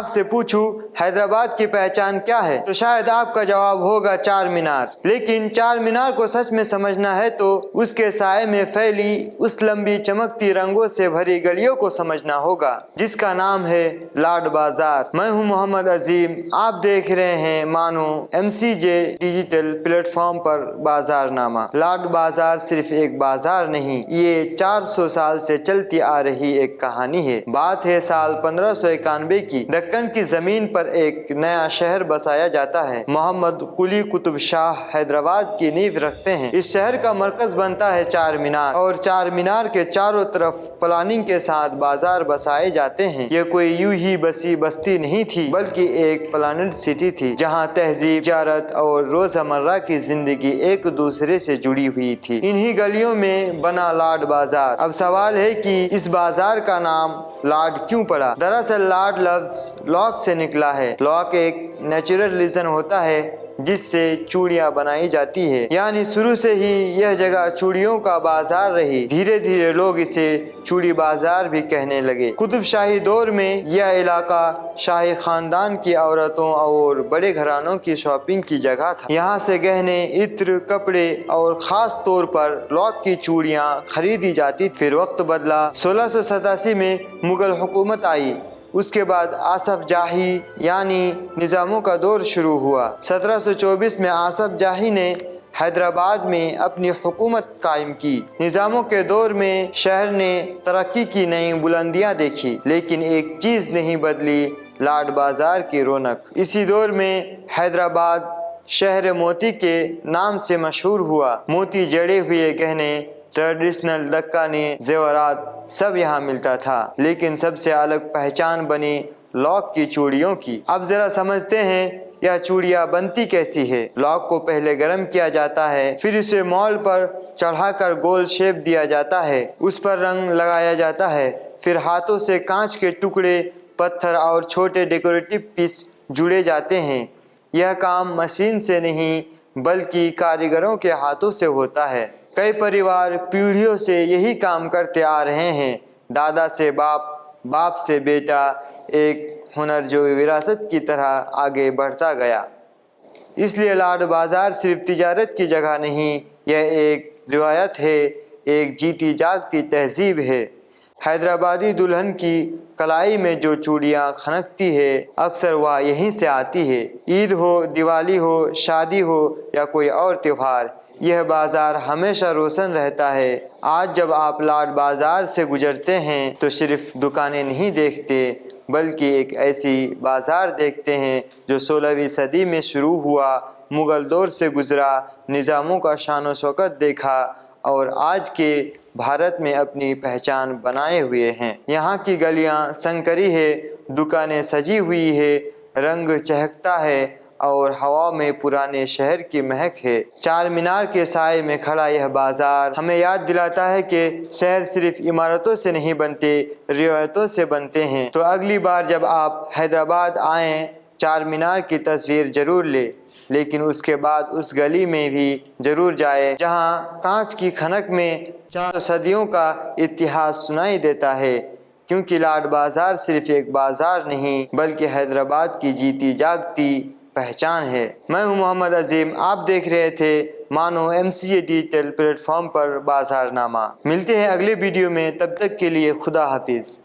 आपसे पूछूं हैदराबाद की पहचान क्या है, तो शायद आपका जवाब होगा चार मीनार। लेकिन चार मीनार को सच में समझना है तो उसके साए में फैली उस लंबी चमकती रंगों से भरी गलियों को समझना होगा जिसका नाम है लाड बाजार। मैं हूं मोहम्मद अजीम, आप देख रहे हैं मानो MCJ डिजिटल प्लेटफॉर्म पर बाजारनामा। लाड बाजार सिर्फ एक बाजार नहीं, ये 400 साल से चलती आ रही एक कहानी है। बात है साल 1591 की। दक्कन की जमीन पर एक नया शहर बसाया जाता है। मोहम्मद कुली कुतुब शाह हैदराबाद की नींव रखते हैं। इस शहर का मरकज बनता है चार मीनार और चार मीनार के चारों तरफ प्लानिंग के साथ बाजार बसाए जाते हैं। यह कोई यूं ही बसी बस्ती नहीं थी, बल्कि एक प्लानिड सिटी थी जहां तहजीब, तिजारत और रोजमर्रा की जिंदगी एक दूसरे से जुड़ी हुई थी। इन्हीं गलियों में बना लाड बाजार। अब सवाल है कि इस बाजार का नाम लाड क्यों पड़ा? दरअसल लाड लफ्ज लॉक से निकला है। लॉक एक नेचुरल रीजन होता है जिससे चूड़ियां बनाई जाती है, यानी शुरू से ही यह जगह चूड़ियों का बाजार रही। धीरे धीरे लोग इसे चूड़ी बाजार भी कहने लगे। कुतुब शाही दौर में यह इलाका शाही खानदान की औरतों और बड़े घरानों की शॉपिंग की जगह था। यहाँ से गहने, इत्र, कपड़े और खास तौर पर लॉक की चूड़ियां खरीदी जाती। फिर वक्त बदला। 1687 में मुगल हुकूमत आई। उसके बाद आसफ जाही यानी निज़ामों का दौर शुरू हुआ। 1724 में आसफ जाही ने हैदराबाद में अपनी हुकूमत कायम की। निज़ामों के दौर में शहर ने तरक्की की नई बुलंदियां देखी, लेकिन एक चीज़ नहीं बदली, लाड बाजार की रौनक। इसी दौर में हैदराबाद शहर मोती के नाम से मशहूर हुआ। मोती जड़े हुए गहने, ट्रेडिशनल दक्कनी जेवरात सब यहाँ मिलता था। लेकिन सबसे अलग पहचान बनी लॉक की चूड़ियों की। अब जरा समझते हैं यह चूड़ियाँ बनती कैसी है। लॉक को पहले गर्म किया जाता है, फिर इसे मॉल पर चढ़ाकर गोल शेप दिया जाता है, उस पर रंग लगाया जाता है, फिर हाथों से कांच के टुकड़े, पत्थर और छोटे डेकोरेटिव पीस जुड़े जाते हैं। यह काम मशीन से नहीं बल्कि कारीगरों के हाथों से होता है। कई परिवार पीढ़ियों से यही काम करते आ रहे हैं, दादा से बाप, बाप से बेटा, एक हुनर जो विरासत की तरह आगे बढ़ता गया। इसलिए लाड बाजार सिर्फ तिजारत की जगह नहीं, यह एक रिवायत है, एक जीती जागती तहजीब है। हैदराबादी दुल्हन की कलाई में जो चूड़ियाँ खनकती है, अक्सर वह यहीं से आती है। ईद हो, दिवाली हो, शादी हो या कोई और त्योहार, यह बाजार हमेशा रोशन रहता है। आज जब आप लाड बाजार से गुजरते हैं तो सिर्फ दुकानें नहीं देखते, बल्कि एक ऐसी बाजार देखते हैं जो 16वीं सदी में शुरू हुआ, मुगल दौर से गुजरा, निज़ामों का शान शौकत देखा और आज के भारत में अपनी पहचान बनाए हुए हैं। यहाँ की गलियाँ संकरी है, दुकानें सजी हुई है, रंग चहकता है और हवा में पुराने शहर की महक है। चार मीनार के साए में खड़ा यह बाजार हमें याद दिलाता है कि शहर सिर्फ इमारतों से नहीं बनते, रिवायतों से बनते हैं। तो अगली बार जब आप हैदराबाद आएँ, चार मीनार की तस्वीर जरूर ले, लेकिन उसके बाद उस गली में भी जरूर जाए जहाँ कांच की खनक में 4 सदियों का इतिहास सुनाई देता है। क्योंकि लाड बाजार सिर्फ एक बाजार नहीं, बल्कि हैदराबाद की जीती जागती पहचान है। मैं हूं मोहम्मद अजीम, आप देख रहे थे मानो MCJ डिजिटल प्लेटफॉर्म पर बाजारनामा। मिलते हैं अगले वीडियो में, तब तक के लिए खुदा हाफिज।